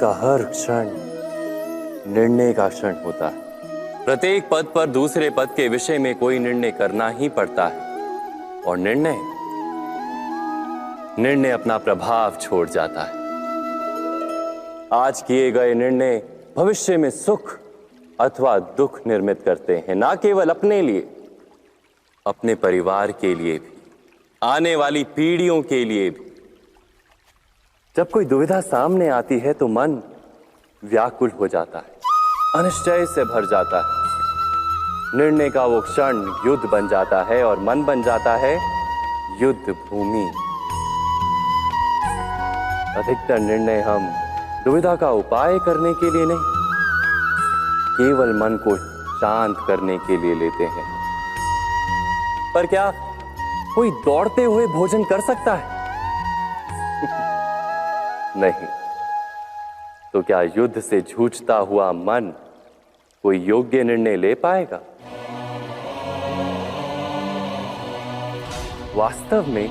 का हर क्षण निर्णय का क्षण होता है। प्रत्येक पद पर दूसरे पद के विषय में कोई निर्णय करना ही पड़ता है और निर्णय अपना प्रभाव छोड़ जाता है। आज किए गए निर्णय भविष्य में सुख अथवा दुख निर्मित करते हैं, ना केवल अपने लिए, अपने परिवार के लिए भी, आने वाली पीढ़ियों के लिए भी। जब कोई दुविधा सामने आती है तो मन व्याकुल हो जाता है, अनिश्चय से भर जाता है। निर्णय का वो क्षण युद्ध बन जाता है और मन बन जाता है युद्ध भूमि। अधिकतर निर्णय हम दुविधा का उपाय करने के लिए नहीं, केवल मन को शांत करने के लिए लेते हैं। पर क्या कोई दौड़ते हुए भोजन कर सकता है? नहीं। तो क्या युद्ध से जूझता हुआ मन कोई योग्य निर्णय ले पाएगा? वास्तव में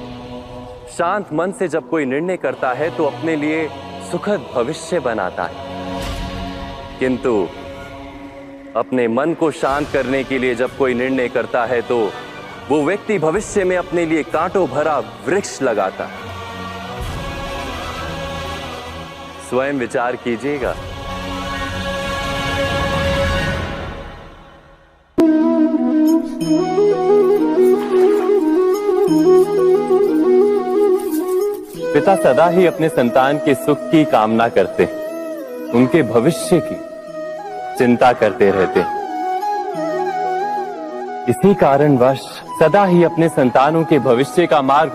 शांत मन से जब कोई निर्णय करता है तो अपने लिए सुखद भविष्य बनाता है, किंतु अपने मन को शांत करने के लिए जब कोई निर्णय करता है तो वो व्यक्ति भविष्य में अपने लिए कांटों भरा वृक्ष लगाता है। स्वयं विचार कीजिएगा। पिता सदा ही अपने संतान के सुख की कामना करते हैं, उनके भविष्य की चिंता करते रहते हैं। इसी कारणवश सदा ही अपने संतानों के भविष्य का मार्ग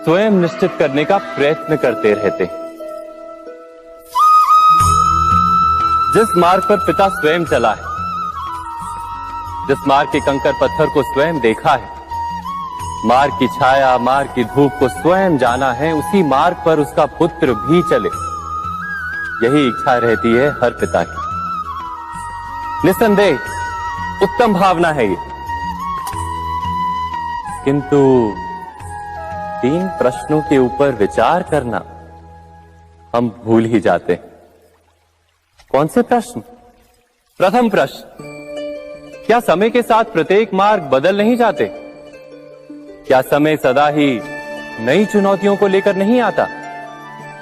स्वयं निश्चित करने का प्रयत्न करते रहते हैं। जिस मार्ग पर पिता स्वयं चला है, जिस मार्ग के कंकर पत्थर को स्वयं देखा है, मार्ग की छाया, मार्ग की धूप को स्वयं जाना है, उसी मार्ग पर उसका पुत्र भी चले, यही इच्छा रहती है हर पिता की। निस्संदेह उत्तम भावना है ये, किंतु 3 प्रश्नों के ऊपर विचार करना हम भूल ही जाते हैं। कौन से प्रश्न? प्रथम प्रश्न, क्या समय के साथ प्रत्येक मार्ग बदल नहीं जाते? क्या समय सदा ही नई चुनौतियों को लेकर नहीं आता?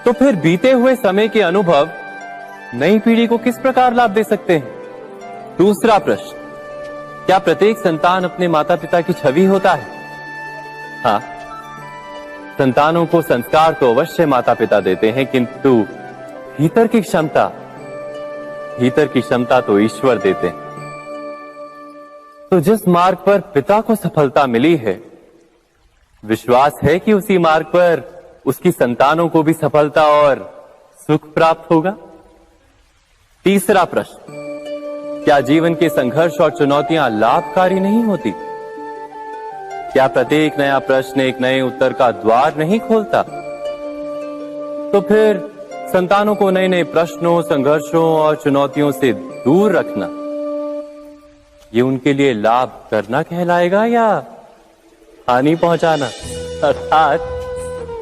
तो फिर बीते हुए समय के अनुभव नई पीढ़ी को किस प्रकार लाभ दे सकते हैं? दूसरा प्रश्न, क्या प्रत्येक संतान अपने माता पिता की छवि होता है? हाँ, संतानों को संस्कार तो अवश्य माता पिता देते हैं, किंतु भीतर की क्षमता तो ईश्वर देते हैं। तो जिस मार्ग पर पिता को सफलता मिली है, विश्वास है कि उसी मार्ग पर उसकी संतानों को भी सफलता और सुख प्राप्त होगा। तीसरा प्रश्न, क्या जीवन के संघर्ष और चुनौतियां लाभकारी नहीं होती? क्या प्रत्येक नया प्रश्न एक नए उत्तर का द्वार नहीं खोलता? तो फिर संतानों को नए नए प्रश्नों, संघर्षों और चुनौतियों से दूर रखना, ये उनके लिए लाभ करना कहलाएगा या हानि पहुंचाना? अर्थात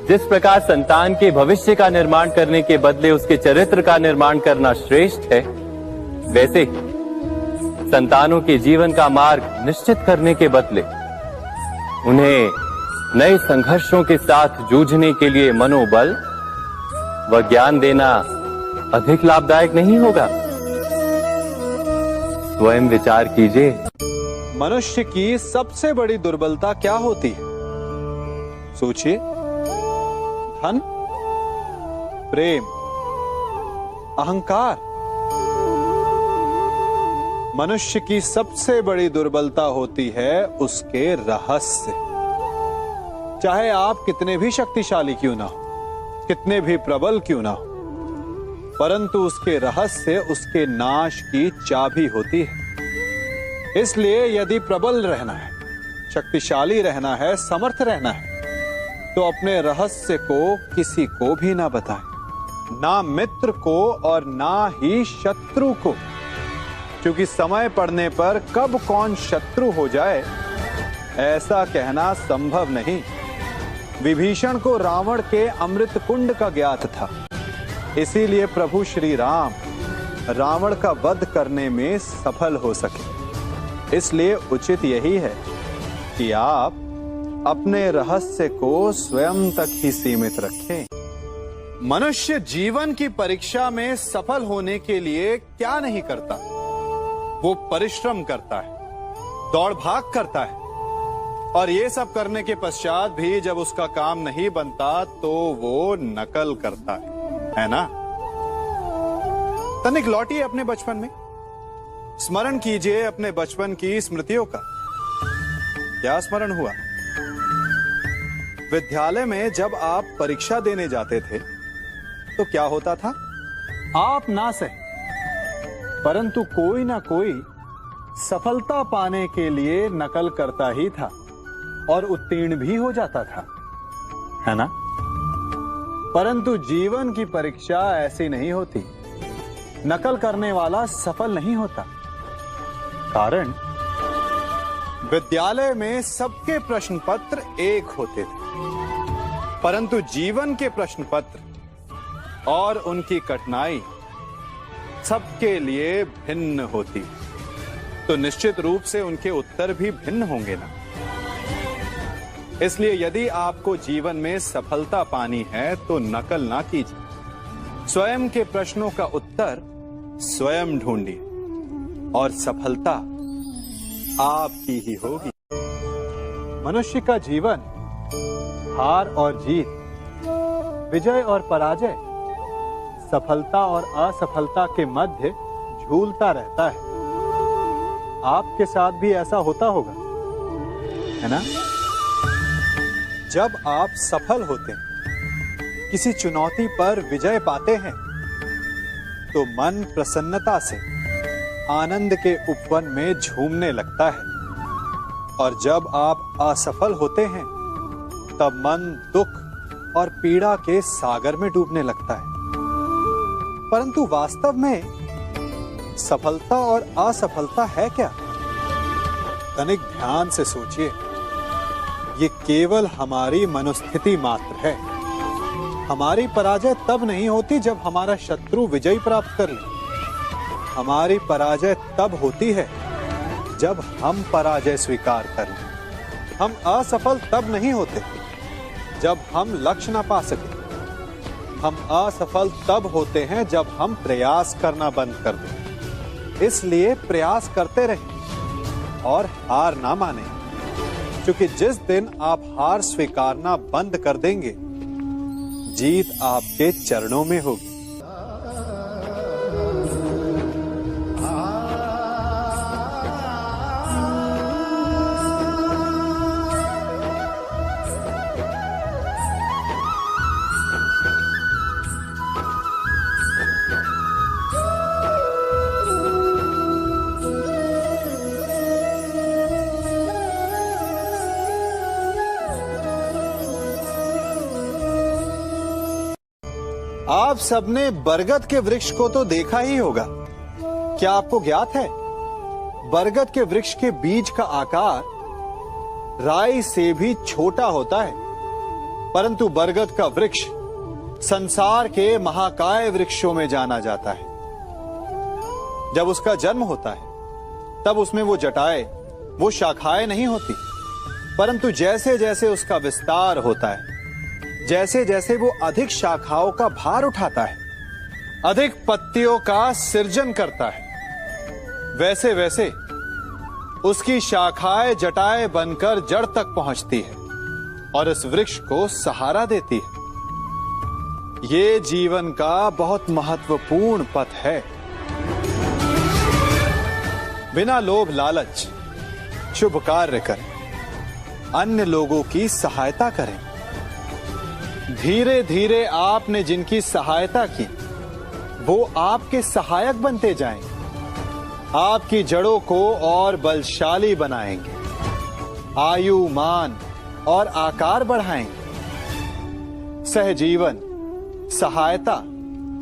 जिस प्रकार संतान के भविष्य का निर्माण करने के बदले उसके चरित्र का निर्माण करना श्रेष्ठ है, वैसे ही संतानों के जीवन का मार्ग निश्चित करने के बदले उन्हें नए संघर्षों के साथ जूझने के लिए मनोबल व ज्ञान देना अधिक लाभदायक नहीं होगा? स्वयं विचार कीजिए। मनुष्य की सबसे बड़ी दुर्बलता क्या होती है? सोचिए। धन, प्रेम, अहंकार। मनुष्य की सबसे बड़ी दुर्बलता होती है उसके रहस्य। चाहे आप कितने भी शक्तिशाली क्यों ना हो, कितने भी प्रबल क्यों ना हो, परंतु उसके रहस्य उसके नाश की चाबी होती है। इसलिए यदि प्रबल रहना है, शक्तिशाली रहना है, समर्थ रहना है, तो अपने रहस्य को किसी को भी ना बताएं, ना मित्र को और ना ही शत्रु को, क्योंकि समय पड़ने पर कब कौन शत्रु हो जाए ऐसा कहना संभव नहीं। विभीषण को रावण के अमृत कुंड का ज्ञात था, इसीलिए प्रभु श्री राम रावण का वध करने में सफल हो सके। इसलिए उचित यही है कि आप अपने रहस्य को स्वयं तक ही सीमित रखें। मनुष्य जीवन की परीक्षा में सफल होने के लिए क्या नहीं करता? वो परिश्रम करता है, दौड़ भाग करता है, और ये सब करने के पश्चात भी जब उसका काम नहीं बनता तो वो नकल करता है ना? तनिक लौटिए अपने बचपन में, स्मरण कीजिए अपने बचपन की स्मृतियों का। क्या स्मरण हुआ? विद्यालय में जब आप परीक्षा देने जाते थे तो क्या होता था? आप ना सहे परंतु कोई ना कोई सफलता पाने के लिए नकल करता ही था और उत्तीर्ण भी हो जाता था, है ना? परंतु जीवन की परीक्षा ऐसी नहीं होती। नकल करने वाला सफल नहीं होता। कारण विद्यालय में सबके प्रश्न पत्र एक होते थे, परंतु जीवन के प्रश्न पत्र और उनकी कठिनाई सबके लिए भिन्न होती। तो निश्चित रूप से उनके उत्तर भी भिन्न होंगे ना। इसलिए यदि आपको जीवन में सफलता पानी है तो नकल ना कीजिए। स्वयं के प्रश्नों का उत्तर स्वयं ढूंढिए और सफलता आपकी ही होगी। मनुष्य का जीवन हार और जीत, विजय और पराजय, सफलता और असफलता के मध्य झूलता रहता है। आपके साथ भी ऐसा होता होगा, है ना? जब आप सफल होते हैं, किसी चुनौती पर विजय पाते हैं, तो मन प्रसन्नता से आनंद के उपवन में झूमने लगता है, और जब आप असफल होते हैं तब मन दुख और पीड़ा के सागर में डूबने लगता है। परंतु वास्तव में सफलता और असफलता है क्या? तनिक ध्यान से सोचिए। ये केवल हमारी मनोस्थिति मात्र है। हमारी पराजय तब नहीं होती जब हमारा शत्रु विजय प्राप्त कर ले। हमारी पराजय तब होती है जब हम पराजय स्वीकार कर लें। हम असफल तब नहीं होते जब हम लक्ष्य ना पा सके। हम असफल तब होते हैं जब हम प्रयास करना बंद कर दें। इसलिए प्रयास करते रहें और हार ना माने, क्योंकि जिस दिन आप हार स्वीकारना बंद कर देंगे, जीत आपके चरणों में होगी। आप सबने बरगद के वृक्ष को तो देखा ही होगा। क्या आपको ज्ञात है, बरगद के वृक्ष के बीज का आकार राई से भी छोटा होता है, परंतु बरगद का वृक्ष संसार के महाकाय वृक्षों में जाना जाता है। जब उसका जन्म होता है तब उसमें वो जटाएं, वो शाखाएं नहीं होती, परंतु जैसे जैसे उसका विस्तार होता है, जैसे जैसे वो अधिक शाखाओं का भार उठाता है, अधिक पत्तियों का सृजन करता है, वैसे वैसे उसकी शाखाएं जटाएं बनकर जड़ तक पहुंचती है और इस वृक्ष को सहारा देती है। ये जीवन का बहुत महत्वपूर्ण पथ है। बिना लोभ लालच शुभ कार्य करें, अन्य लोगों की सहायता करें। धीरे धीरे आपने जिनकी सहायता की वो आपके सहायक बनते जाएं, आपकी जड़ों को और बलशाली बनाएंगे, आयु मान और आकार बढ़ाएंगे। सहजीवन, सहायता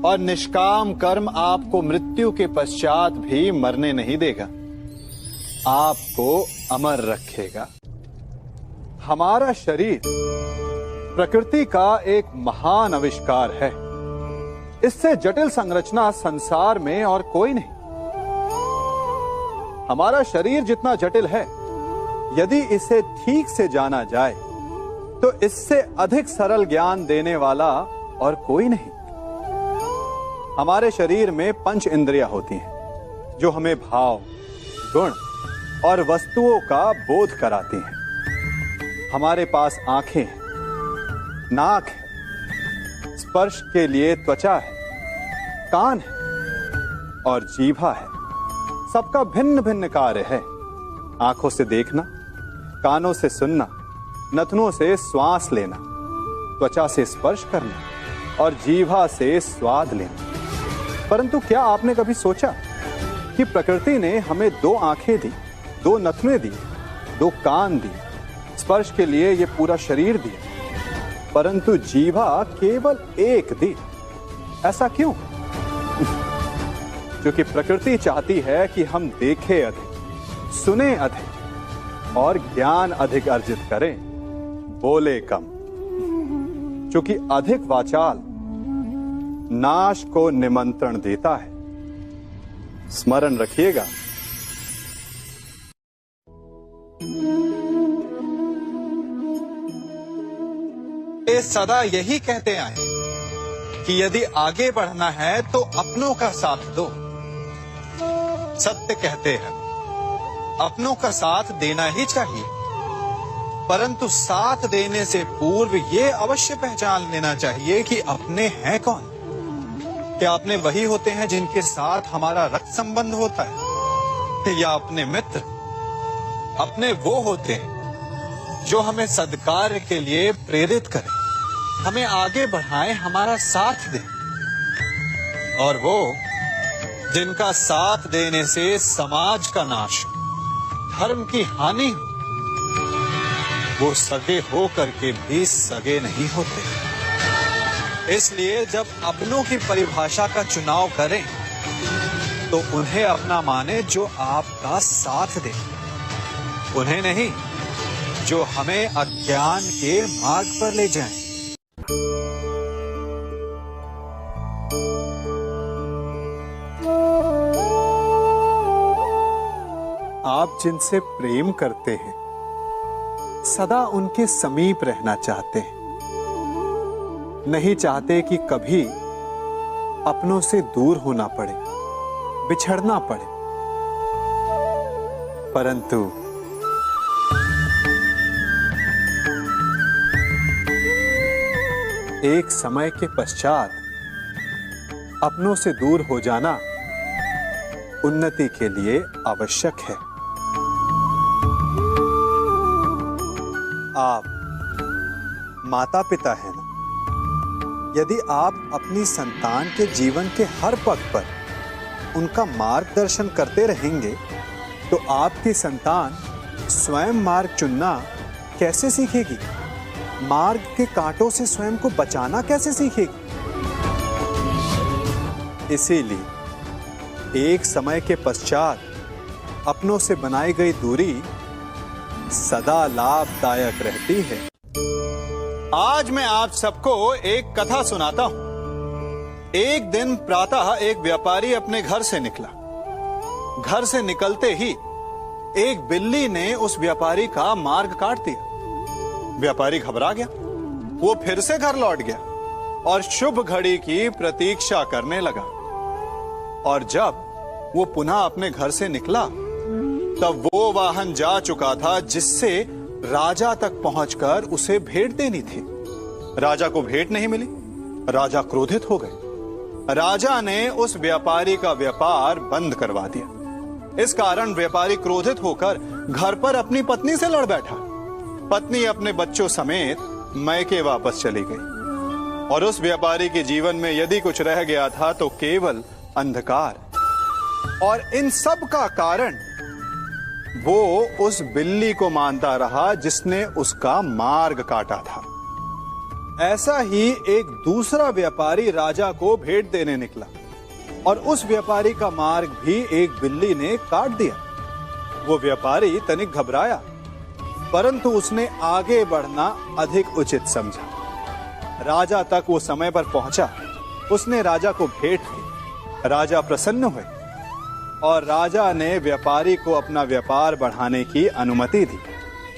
और निष्काम कर्म आपको मृत्यु के पश्चात भी मरने नहीं देगा, आपको अमर रखेगा। हमारा शरीर प्रकृति का एक महान आविष्कार है। इससे जटिल संरचना संसार में और कोई नहीं। हमारा शरीर जितना जटिल है, यदि इसे ठीक से जाना जाए तो इससे अधिक सरल ज्ञान देने वाला और कोई नहीं। हमारे शरीर में 5 इंद्रियां होती हैं जो हमें भाव, गुण और वस्तुओं का बोध कराती हैं। हमारे पास आंखें हैं, नाक है, स्पर्श के लिए त्वचा है, कान है और जीभा है। सबका भिन्न भिन्न कार्य है। आंखों से देखना, कानों से सुनना, नथनों से श्वास लेना, त्वचा से स्पर्श करना और जीभा से स्वाद लेना। परंतु क्या आपने कभी सोचा कि प्रकृति ने हमें 2 आंखें दी, 2 नथने दी, 2 कान दी, स्पर्श के लिए ये पूरा शरीर दिया, परंतु जीभा केवल 1 दी? ऐसा क्यों? क्योंकि प्रकृति चाहती है कि हम देखें अधिक, सुने अधिक और ज्ञान अधिक अर्जित करें, बोले कम। क्योंकि अधिक वाचाल नाश को निमंत्रण देता है। स्मरण रखिएगा। ये सदा यही कहते आए कि यदि आगे बढ़ना है तो अपनों का साथ दो। सत्य कहते हैं, अपनों का साथ देना ही चाहिए, परंतु साथ देने से पूर्व ये अवश्य पहचान लेना चाहिए कि अपने हैं कौन। क्या अपने वही होते हैं जिनके साथ हमारा रक्त संबंध होता है, या अपने मित्र? अपने वो होते हैं जो हमें सद्कार्य के लिए प्रेरित करें, हमें आगे बढ़ाएं, हमारा साथ दें। और वो जिनका साथ देने से समाज का नाश, धर्म की हानि हो, वो सगे हो करके भी सगे नहीं होते। इसलिए जब अपनों की परिभाषा का चुनाव करें तो उन्हें अपना माने जो आपका साथ दे, उन्हें नहीं जो हमें अज्ञान के मार्ग पर ले जाएं। आप जिनसे प्रेम करते हैं, सदा उनके समीप रहना चाहते हैं, नहीं चाहते कि कभी अपनों से दूर होना पड़े, बिछड़ना पड़े। परंतु एक समय के पश्चात अपनों से दूर हो जाना उन्नति के लिए आवश्यक है। आप माता पिता हैं ना? यदि आप अपनी संतान के जीवन के हर पग पर उनका मार्गदर्शन करते रहेंगे तो आपकी संतान स्वयं मार्ग चुनना कैसे सीखेगी? मार्ग के कांटों से स्वयं को बचाना कैसे सीखेगी? इसीलिए एक समय के पश्चात अपनों से बनाई गई दूरी सदा लाभदायक रहती है। आज मैं आप सबको एक कथा सुनाता हूं। एक दिन प्रातः एक व्यापारी अपने घर से निकला। घर से निकलते ही एक बिल्ली ने उस व्यापारी का मार्ग काट दिया। व्यापारी घबरा गया। वो फिर से घर लौट गया और शुभ घड़ी की प्रतीक्षा करने लगा। और जब वो पुनः अपने घर से निकला तब वो वाहन जा चुका था जिससे राजा तक पहुंचकर उसे भेंट देनी थी। राजा को भेंट नहीं मिली। राजा क्रोधित हो गए। राजा ने उस व्यापारी का व्यापार बंद करवा दिया। इस कारण व्यापारी क्रोधित होकर घर पर अपनी पत्नी से लड़ बैठा। पत्नी अपने बच्चों समेत मैके वापस चली गई और उस व्यापारी के जीवन में यदि कुछ रह गया था तो केवल अंधकार। और इन सब का कारण वो उस बिल्ली को मानता रहा जिसने उसका मार्ग काटा था। ऐसा ही एक दूसरा व्यापारी राजा को भेंट देने निकला और उस व्यापारी का मार्ग भी एक बिल्ली ने काट दिया। वो व्यापारी तनिक घबराया, परंतु उसने आगे बढ़ना अधिक उचित समझा। राजा तक वो समय पर पहुंचा उसने राजा को भेंट दी। राजा प्रसन्न हुए और राजा ने व्यापारी को अपना व्यापार बढ़ाने की अनुमति दी,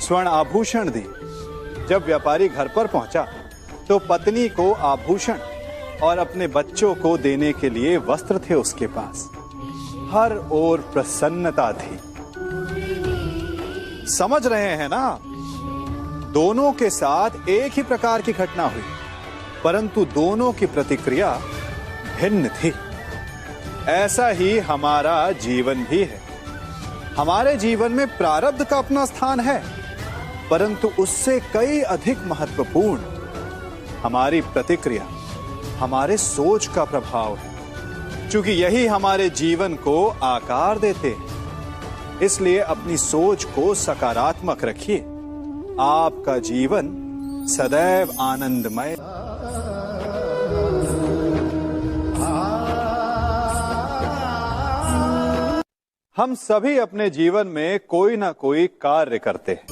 स्वर्ण आभूषण दी। जब व्यापारी घर पर पहुंचा तो पत्नी को आभूषण और अपने बच्चों को देने के लिए वस्त्र थे उसके पास। हर ओर प्रसन्नता थी। समझ रहे हैं ना, दोनों के साथ एक ही प्रकार की घटना हुई, परंतु दोनों की प्रतिक्रिया भिन्न थी। ऐसा ही हमारा जीवन भी है। हमारे जीवन में प्रारब्ध का अपना स्थान है, परंतु उससे कई अधिक महत्वपूर्ण हमारी प्रतिक्रिया, हमारे सोच का प्रभाव है, क्योंकि यही हमारे जीवन को आकार देते हैं। इसलिए अपनी सोच को सकारात्मक रखिए। आपका जीवन सदैव आनंदमय। हम सभी अपने जीवन में कोई ना कोई कार्य करते हैं।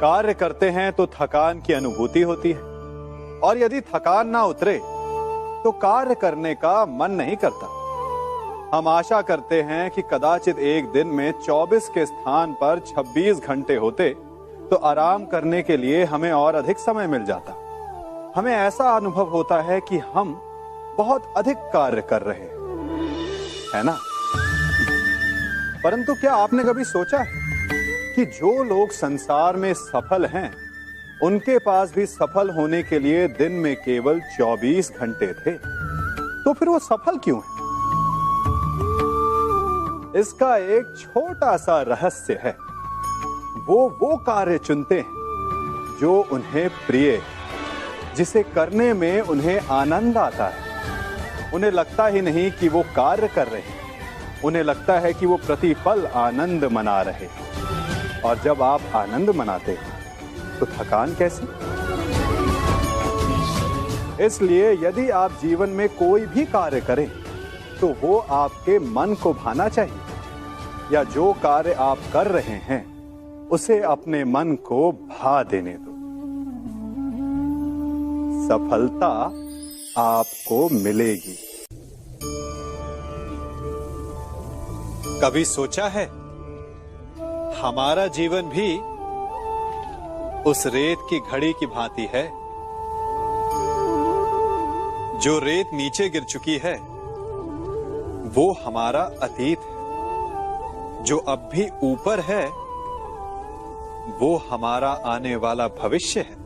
कार्य करते हैं तो थकान की अनुभूति होती है, और यदि थकान ना उतरे तो कार्य करने का मन नहीं करता। हम आशा करते हैं कि कदाचित एक दिन में 24 के स्थान पर 26 घंटे होते तो आराम करने के लिए हमें और अधिक समय मिल जाता। हमें ऐसा अनुभव होता है कि हम बहुत अधिक कार्य कर रहे हैं, है ना? परंतु क्या आपने कभी सोचा है कि जो लोग संसार में सफल हैं, उनके पास भी सफल होने के लिए दिन में केवल 24 घंटे थे, तो फिर वो सफल क्यों है? इसका एक छोटा सा रहस्य है। वो कार्य चुनते हैं जो उन्हें प्रिय है, जिसे करने में उन्हें आनंद आता है। उन्हें लगता ही नहीं कि वो कार्य कर रहे हैं, उन्हें लगता है कि वो प्रतिपल आनंद मना रहे हैं। और जब आप आनंद मनाते हैं तो थकान कैसी? इसलिए यदि आप जीवन में कोई भी कार्य करें तो वो आपके मन को भाना चाहिए, या जो कार्य आप कर रहे हैं उसे अपने मन को भा देने दो। सफलता आपको मिलेगी। कभी सोचा है हमारा जीवन भी उस रेत की घड़ी की भांति है? जो रेत नीचे गिर चुकी है वो हमारा अतीत है, जो अब भी ऊपर है वो हमारा आने वाला भविष्य है,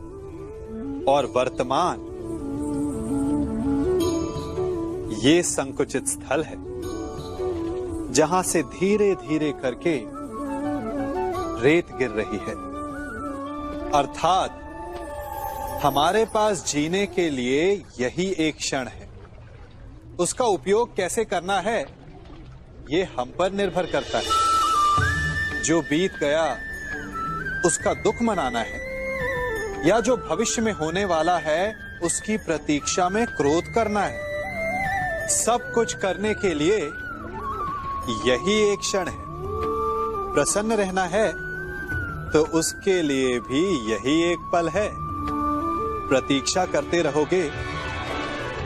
और वर्तमान ये संकुचित स्थल है जहां से धीरे धीरे करके रेत गिर रही है। अर्थात हमारे पास जीने के लिए यही एक क्षण है। उसका उपयोग कैसे करना है ये हम पर निर्भर करता है। जो बीत गया उसका दुख मनाना है, या जो भविष्य में होने वाला है उसकी प्रतीक्षा में क्रोध करना है। सब कुछ करने के लिए यही एक क्षण है। प्रसन्न रहना है तो उसके लिए भी यही एक पल है। प्रतीक्षा करते रहोगे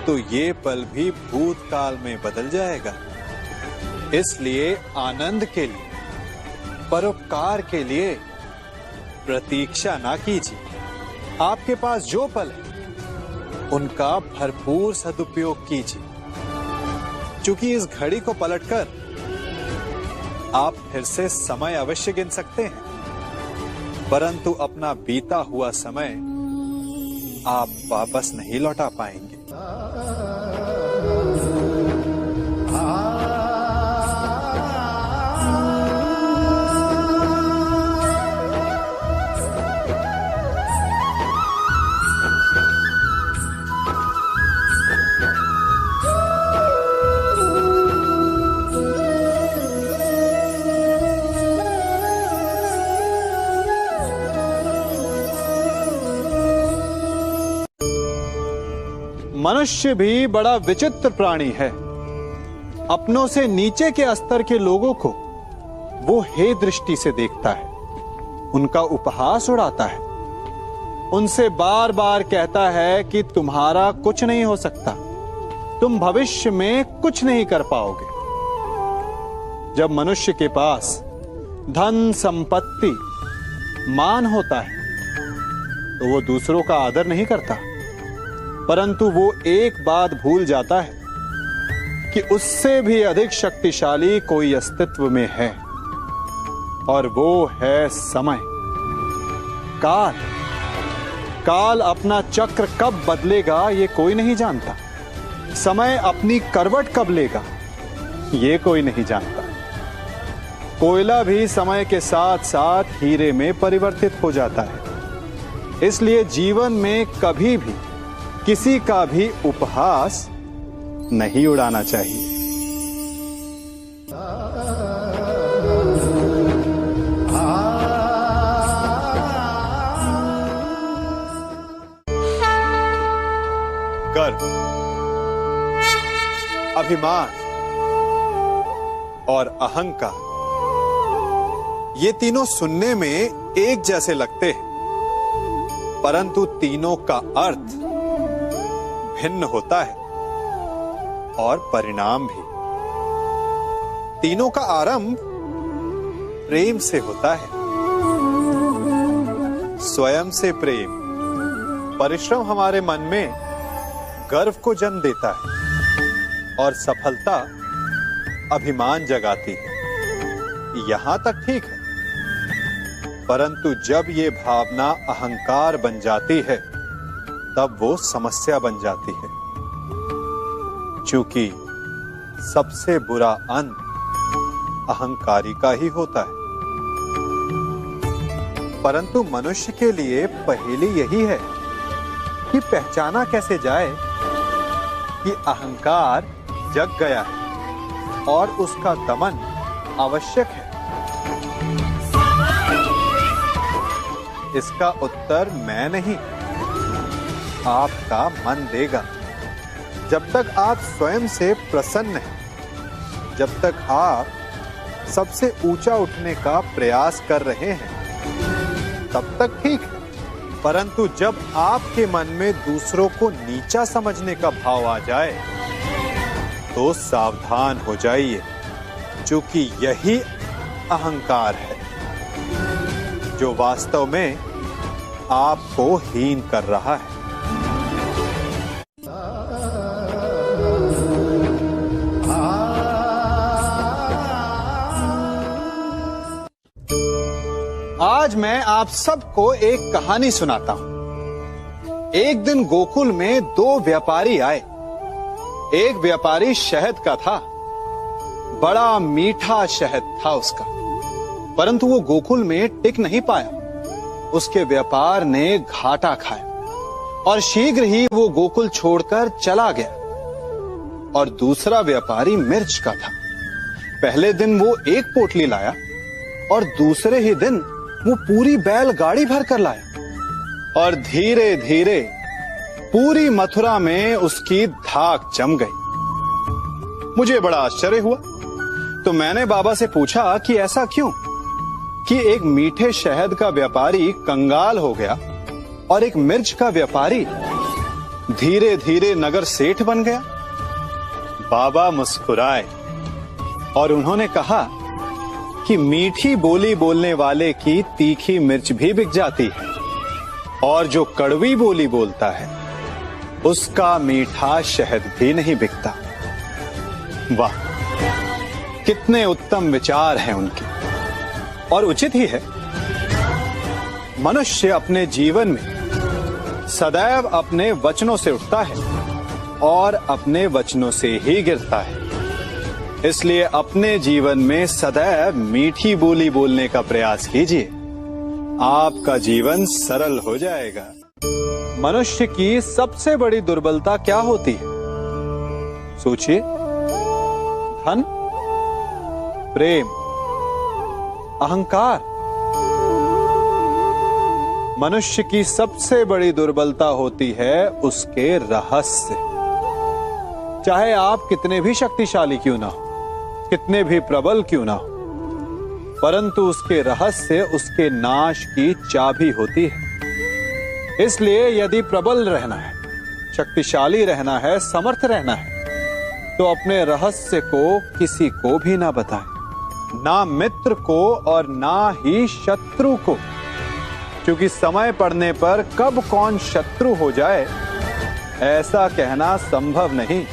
तो ये पल भी भूतकाल में बदल जाएगा। इसलिए आनंद के लिए, परोपकार के लिए प्रतीक्षा ना कीजिए। आपके पास जो पल है उनका भरपूर सदुपयोग कीजिए, क्योंकि इस घड़ी को पलटकर आप फिर से समय अवश्य गिन सकते हैं, परंतु अपना बीता हुआ समय आप वापस नहीं लौटा पाएंगे। मनुष्य भी बड़ा विचित्र प्राणी है। अपनों से नीचे के स्तर के लोगों को वो हे दृष्टि से देखता है, उनका उपहास उड़ाता है, उनसे बार बार कहता है कि तुम्हारा कुछ नहीं हो सकता, तुम भविष्य में कुछ नहीं कर पाओगे। जब मनुष्य के पास धन, संपत्ति, मान होता है तो वो दूसरों का आदर नहीं करता, परंतु वो एक बात भूल जाता है कि उससे भी अधिक शक्तिशाली कोई अस्तित्व में है, और वो है समय। काल काल अपना चक्र कब बदलेगा ये कोई नहीं जानता। समय अपनी करवट कब लेगा ये कोई नहीं जानता। कोयला भी समय के साथ साथ हीरे में परिवर्तित हो जाता है। इसलिए जीवन में कभी भी किसी का भी उपहास नहीं उड़ाना चाहिए। गर्व, अभिमान और अहंकार, ये तीनों सुनने में एक जैसे लगते हैं, परंतु तीनों का अर्थ भिन्न होता है और परिणाम भी। तीनों का आरंभ प्रेम से होता है। स्वयं से प्रेम, परिश्रम हमारे मन में गर्व को जन्म देता है और सफलता अभिमान जगाती है। यहां तक ठीक है, परंतु जब ये भावना अहंकार बन जाती है तब वो समस्या बन जाती है, क्योंकि सबसे बुरा अंत अहंकारी का ही होता है। परंतु मनुष्य के लिए पहेली यही है कि पहचाना कैसे जाए कि अहंकार जग गया है और उसका दमन आवश्यक है। इसका उत्तर मैं नहीं, आपका मन देगा। जब तक आप स्वयं से प्रसन्न हैं, जब तक आप सबसे ऊंचा उठने का प्रयास कर रहे हैं, तब तक ठीक है। परंतु जब आपके मन में दूसरों को नीचा समझने का भाव आ जाए तो सावधान हो जाइए, क्योंकि यही अहंकार है जो वास्तव में आपको हीन कर रहा है। आज मैं आप सबको एक कहानी सुनाता हूं। एक दिन गोकुल में दो व्यापारी आए। एक व्यापारी शहद का था, बड़ा मीठा शहद था उसका, परंतु वो गोकुल में टिक नहीं पाया। उसके व्यापार ने घाटा खाया और शीघ्र ही वो गोकुल छोड़कर चला गया। और दूसरा व्यापारी मिर्च का था। पहले दिन वो एक पोटली लाया और दूसरे ही दिन वो पूरी बैलगाड़ी भर कर लाया, और धीरे धीरे पूरी मथुरा में उसकी धाक जम गई। मुझे बड़ा आश्चर्य हुआ, तो मैंने बाबा से पूछा कि ऐसा क्यों कि एक मीठे शहद का व्यापारी कंगाल हो गया और एक मिर्च का व्यापारी धीरे धीरे नगर सेठ बन गया। बाबा मुस्कुराए और उन्होंने कहा कि मीठी बोली बोलने वाले की तीखी मिर्च भी बिक जाती है, और जो कड़वी बोली बोलता है उसका मीठा शहद भी नहीं बिकता। वाह, कितने उत्तम विचार हैं उनके, और उचित ही है। मनुष्य अपने जीवन में सदैव अपने वचनों से उठता है और अपने वचनों से ही गिरता है। इसलिए अपने जीवन में सदैव मीठी बोली बोलने का प्रयास कीजिए, आपका जीवन सरल हो जाएगा। मनुष्य की सबसे बड़ी दुर्बलता क्या होती है? सोचिए। धन, प्रेम, अहंकार। मनुष्य की सबसे बड़ी दुर्बलता होती है उसके रहस्य। चाहे आप कितने भी शक्तिशाली क्यों ना हो, कितने भी प्रबल क्यों ना हो, परंतु उसके रहस्य उसके नाश की चाबी होती है। इसलिए यदि प्रबल रहना है, शक्तिशाली रहना है, समर्थ रहना है, तो अपने रहस्य को किसी को भी ना बताए, ना मित्र को और ना ही शत्रु को, क्योंकि समय पड़ने पर कब कौन शत्रु हो जाए ऐसा कहना संभव नहीं।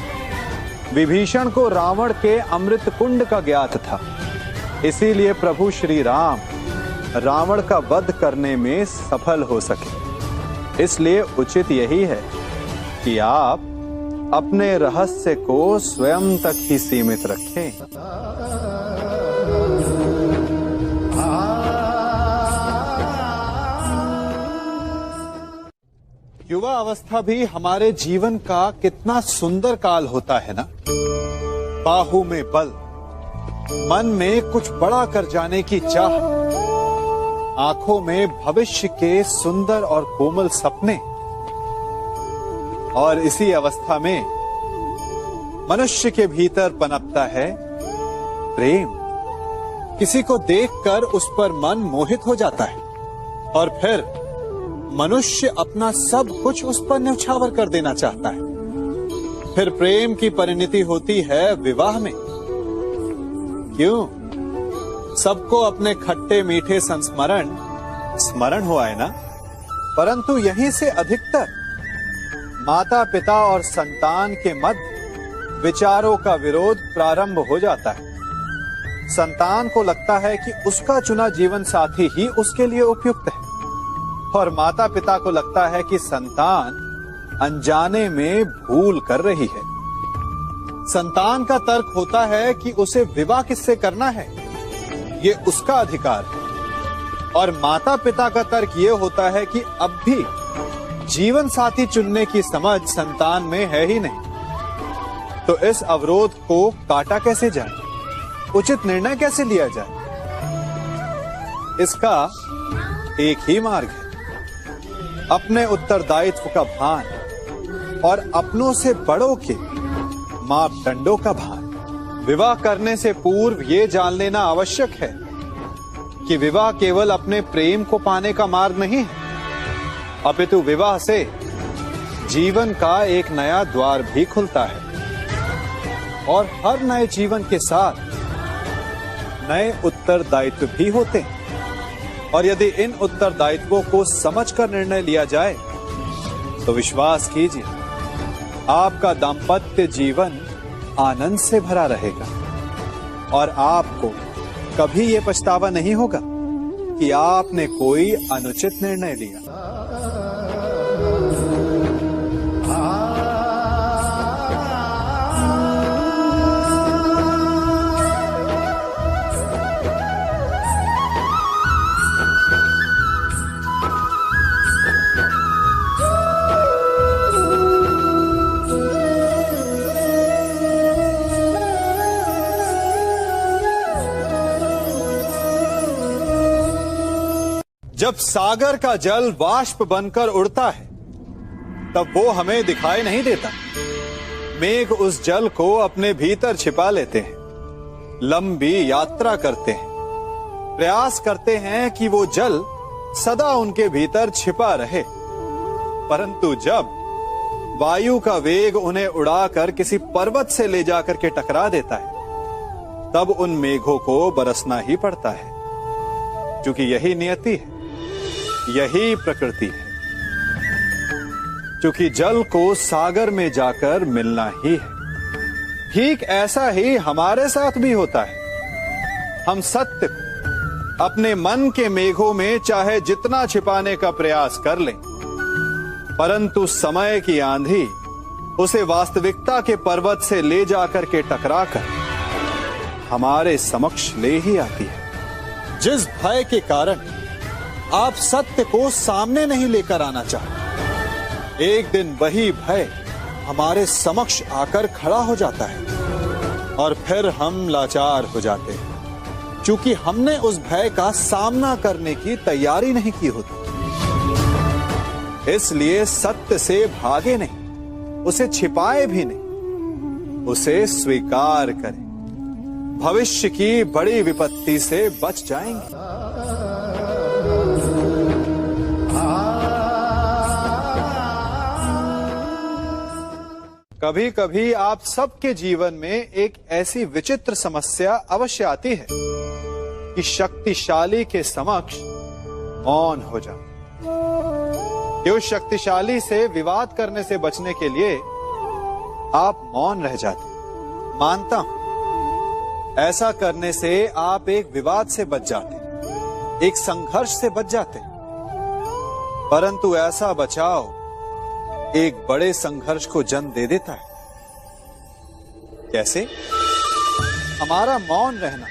विभीषण को रावण के अमृत कुंड का ज्ञात था, इसीलिए प्रभु श्री राम रावण का वध करने में सफल हो सके। इसलिए उचित यही है कि आप अपने रहस्य को स्वयं तक ही सीमित रखें। युवा अवस्था भी हमारे जीवन का कितना सुंदर काल होता है ना। बाहु में बल, मन में कुछ बड़ा कर जाने की चाह, आंखों में भविष्य के सुंदर और कोमल सपने। और इसी अवस्था में मनुष्य के भीतर पनपता है प्रेम। किसी को देखकर उस पर मन मोहित हो जाता है और फिर मनुष्य अपना सब कुछ उस पर न्यौछावर कर देना चाहता है। फिर प्रेम की परिणति होती है विवाह में। क्यों? सबको अपने खट्टे मीठे संस्मरण स्मरण हुआ है ना। परंतु यहीं से अधिकतर माता पिता और संतान के मध्य विचारों का विरोध प्रारंभ हो जाता है। संतान को लगता है कि उसका चुना जीवन साथी ही उसके लिए उपयुक्त है, और माता पिता को लगता है कि संतान अनजाने में भूल कर रही है। संतान का तर्क होता है कि उसे विवाह किससे करना है, ये उसका अधिकार है, और माता पिता का तर्क ये होता है कि अब भी जीवन साथी चुनने की समझ संतान में है ही नहीं। तो इस अवरोध को काटा कैसे जाए, उचित निर्णय कैसे लिया जाए? इसका एक ही मार्ग है, अपने उत्तरदायित्व का भान और अपनों से बड़ों के मापदंडों का भान। विवाह करने से पूर्व ये जान लेना आवश्यक है कि विवाह केवल अपने प्रेम को पाने का मार्ग नहीं है, अपितु विवाह से जीवन का एक नया द्वार भी खुलता है। और हर नए जीवन के साथ नए उत्तरदायित्व भी होते हैं, और यदि इन उत्तरदायित्वों को समझकर निर्णय लिया जाए तो विश्वास कीजिए आपका दाम्पत्य जीवन आनंद से भरा रहेगा, और आपको कभी ये पछतावा नहीं होगा कि आपने कोई अनुचित निर्णय लिया। जब सागर का जल वाष्प बनकर उड़ता है तब वो हमें दिखाई नहीं देता। मेघ उस जल को अपने भीतर छिपा लेते हैं, लंबी यात्रा करते हैं, प्रयास करते हैं कि वो जल सदा उनके भीतर छिपा रहे। परंतु जब वायु का वेग उन्हें उड़ाकर किसी पर्वत से ले जाकर के टकरा देता है तब उन मेघों को बरसना ही पड़ता है, क्योंकि यही नियति है, यही प्रकृति है। क्योंकि जल को सागर में जाकर मिलना ही है। ठीक ऐसा ही हमारे साथ भी होता है। हम सत्य को अपने मन के मेघों में चाहे जितना छिपाने का प्रयास कर लें, परंतु समय की आंधी उसे वास्तविकता के पर्वत से ले जाकर के टकराकर हमारे समक्ष ले ही आती है। जिस भय के कारण आप सत्य को सामने नहीं लेकर आना चाहते, एक दिन वही भय हमारे समक्ष आकर खड़ा हो जाता है और फिर हम लाचार हो जाते हैं, क्योंकि हमने उस भय का सामना करने की तैयारी नहीं की होती। इसलिए सत्य से भागे नहीं, उसे छिपाए भी नहीं, उसे स्वीकार करें। भविष्य की बड़ी विपत्ति से बच जाएंगे। कभी कभी आप सबके जीवन में एक ऐसी विचित्र समस्या अवश्य आती है कि शक्तिशाली के समक्ष मौन हो जाओ, कि उस शक्तिशाली से विवाद करने से बचने के लिए आप मौन रह जाते। मानता हूं ऐसा करने से आप एक विवाद से बच जाते, एक संघर्ष से बच जाते, परंतु ऐसा बचाव एक बड़े संघर्ष को जन्म दे देता है। कैसे? हमारा मौन रहना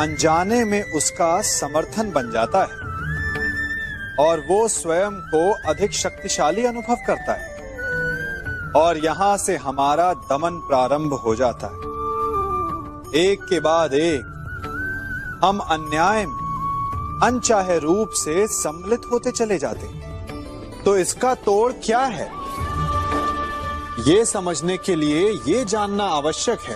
अनजाने में उसका समर्थन बन जाता है और वो स्वयं को अधिक शक्तिशाली अनुभव करता है और यहां से हमारा दमन प्रारंभ हो जाता है। एक के बाद एक हम अन्याय में अनचाहे रूप से सम्मिलित होते चले जाते हैं। तो इसका तोड़ क्या है? ये समझने के लिए ये जानना आवश्यक है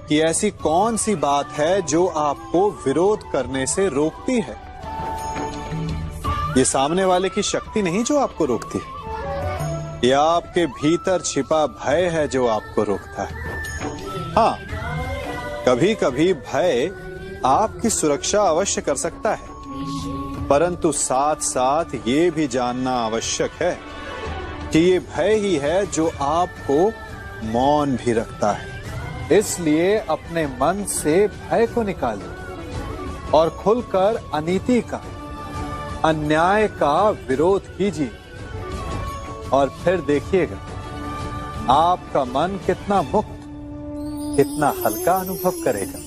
कि ऐसी कौन सी बात है जो आपको विरोध करने से रोकती है। ये सामने वाले की शक्ति नहीं जो आपको रोकती है, ये आपके भीतर छिपा भय है जो आपको रोकता है। हाँ, कभी कभी भय आपकी सुरक्षा अवश्य कर सकता है, परंतु साथ साथ ये भी जानना आवश्यक है कि ये भय ही है जो आपको मौन भी रखता है। इसलिए अपने मन से भय को निकालिए और खुलकर अनीति का, अन्याय का विरोध कीजिए और फिर देखिएगा आपका मन कितना मुक्त, कितना हल्का अनुभव करेगा।